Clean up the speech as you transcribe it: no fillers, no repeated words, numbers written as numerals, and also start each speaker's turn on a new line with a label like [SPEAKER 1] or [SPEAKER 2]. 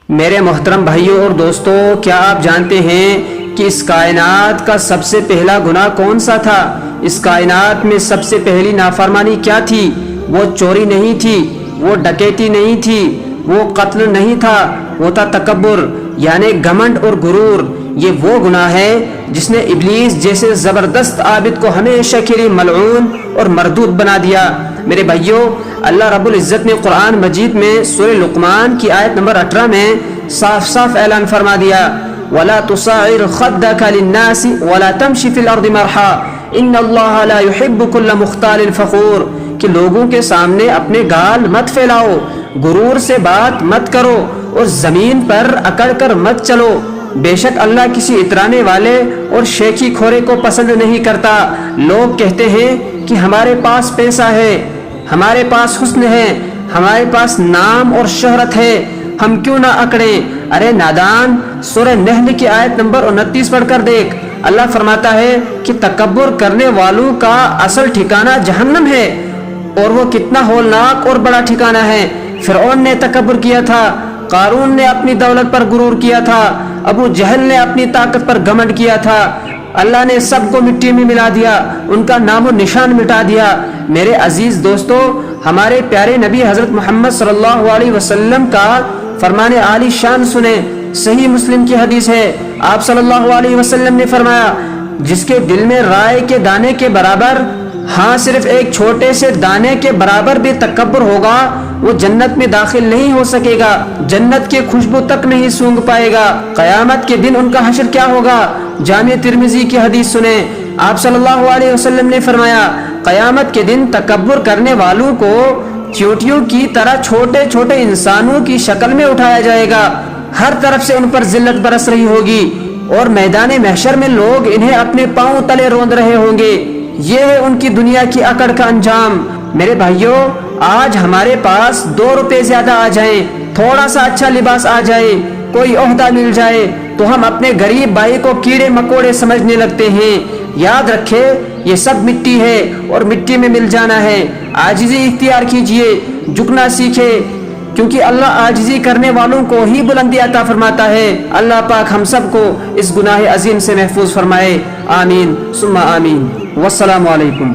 [SPEAKER 1] میرے محترم بھائیوں اور دوستوں، کیا آپ جانتے ہیں کہ اس کائنات کا سب سے پہلا گناہ کون سا تھا؟ اس کائنات میں سب سے پہلی نافرمانی کیا تھی؟ وہ چوری نہیں تھی، وہ ڈکیتی نہیں تھی، وہ قتل نہیں تھا، وہ تھا تکبر، یعنی گھمنڈ اور غرور۔ یہ وہ گناہ ہے جس نے ابلیس جیسے زبردست عابد کو ہمیشہ کے لیے ملعون اور مردود بنا دیا۔ میرے بھائیوں، اللہ رب العزت نے قرآن مجید میں سورہ لقمان کی آیت نمبر 18 میں صاف صاف اعلان فرما دیا، وَلَا تُصَعِّرْ خَدَّكَ لِلنَّاسِ وَلَا تَمْشِ فِي الْأَرْضِ مَرْحًا إِنَّ اللَّهَ لَا يُحِبُّ كُلَّ مُخْتَالٍ فَخُورٍ، کہ لوگوں کے سامنے اپنے گال مت پھیلاؤ، غرور سے بات مت کرو اور زمین پر اکڑ کر مت چلو۔ بے شک اللہ کسی اترانے والے اور شیخی کھورے کو پسند نہیں کرتا۔ لوگ کہتے ہیں کہ ہمارے پاس پیسہ ہے، ہمارے پاس حسن ہے، ہمارے پاس نام اور شہرت ہے، ہم کیوں نہ اکڑیں؟ ارے نادان، سورہ نحل کی آیت نمبر 29 پڑھ کر دیکھ۔ اللہ فرماتا ہے کہ تکبر کرنے والوں کا اصل ٹھکانہ جہنم ہے، اور وہ کتنا ہولناک اور بڑا ٹھکانہ ہے۔ فرعون نے تکبر کیا تھا، قارون نے اپنی دولت پر غرور کیا تھا، ابو جہل نے اپنی طاقت پر گھمنڈ کیا تھا۔ اللہ نے سب کو مٹی میں ملا دیا، ان کا نام و نشان مٹا دیا۔ میرے عزیز دوستو، ہمارے پیارے نبی حضرت محمد صلی اللہ علیہ وسلم کا فرمان عالی شان سنیں۔ صحیح مسلم کی حدیث ہے، آپ صلی اللہ علیہ وسلم نے فرمایا، جس کے دل میں رائے کے دانے کے برابر، ہاں صرف ایک چھوٹے سے دانے کے برابر بھی تکبر ہوگا، وہ جنت میں داخل نہیں ہو سکے گا، جنت کی خوشبو تک نہیں سونگھ پائے گا۔ قیامت کے دن ان کا حشر کیا ہوگا؟ جامع ترمذی کی حدیث سنیں، آپ صلی اللہ علیہ وسلم نے فرمایا، قیامت کے دن تکبر کرنے والوں کو چیونٹیوں کی طرح چھوٹے چھوٹے انسانوں کی شکل میں اٹھایا جائے گا، ہر طرف سے ان پر ذلت برس رہی ہوگی، اور میدان محشر میں لوگ انہیں اپنے پاؤں تلے روند رہے ہوں گے۔ یہ ہے ان کی دنیا کی اکڑ کا انجام۔ میرے بھائیوں، آج ہمارے پاس 2 روپے زیادہ آ جائیں، تھوڑا سا اچھا لباس آ جائے، کوئی عہدہ مل جائے، تو ہم اپنے غریب بھائی کو کیڑے مکوڑے سمجھنے لگتے ہیں۔ یاد رکھے، یہ سب مٹی ہے اور مٹی میں مل جانا ہے۔ عاجزی اختیار کیجئے، جھکنا سیکھے، کیونکہ اللہ عاجزی کرنے والوں کو ہی بلندی عطا فرماتا ہے۔ اللہ پاک ہم سب کو اس گناہ عظیم سے محفوظ فرمائے، آمین ثم آمین۔ والسلام علیکم۔